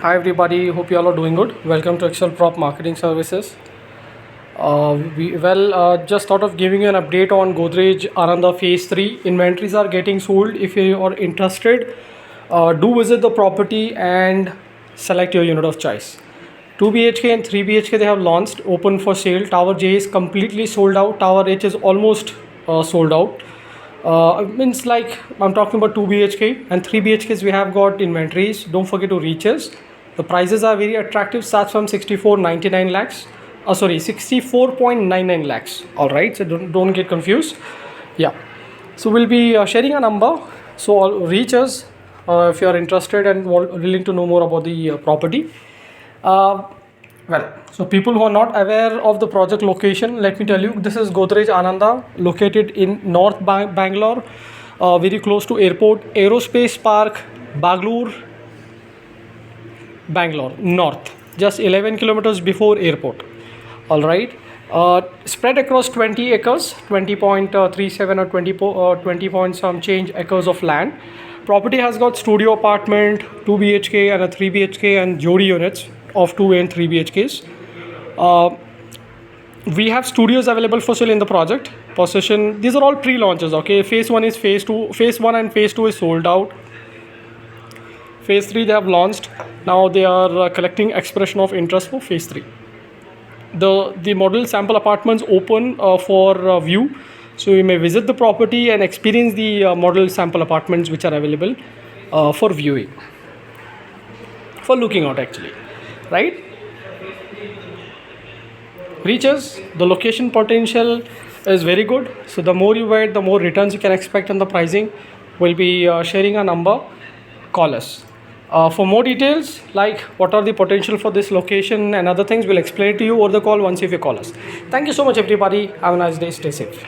Hi everybody, hope you all are doing good. Welcome to Excel Prop Marketing Services. Just thought of giving you an update on Godrej Ananda Phase 3. Inventories are getting sold. If you are interested, do visit the property and select your unit of choice. 2 BHK and 3 BHK they have launched, open for sale. Tower J is completely sold out. Tower H is almost sold out. Means like I'm talking about 2 BHK and 3 BHKs we have got inventories. Don't forget to reach us. The prices are very attractive, starts from 64.99 lakhs. 64.99 lakhs. All right, so don't get confused. Yeah, so we'll be sharing a number. So reach us if you are interested and willing to know more about the property. So people who are not aware of the project location, let me tell you, this is Godrej Ananda, located in North Bangalore, very close to airport, Aerospace Park, Bangalore, north, just 11 kilometers before airport. All right, spread across 20 acres, 20.37 or 20 point some change acres of land. Property has got studio apartment, 2 BHK and a 3 BHK and Jodi units of 2 and 3 BHKs. We have studios available for sale in the project. Possession, these are all pre-launches, okay? Phase 1 is phase 2, phase 1 and phase 2 is sold out. Phase 3 they have launched. Now they are collecting expression of interest for phase 3. The model sample apartments open for view. So you may visit the property and experience the model sample apartments which are available for viewing. For looking out actually, right? Reaches, the location potential is very good. So the more you wait, the more returns you can expect on the pricing. We'll be sharing a number. Call us. For more details, like what are the potential for this location and other things, we'll explain to you over the call once if you call us. Thank you so much everybody. Have a nice day. Stay safe.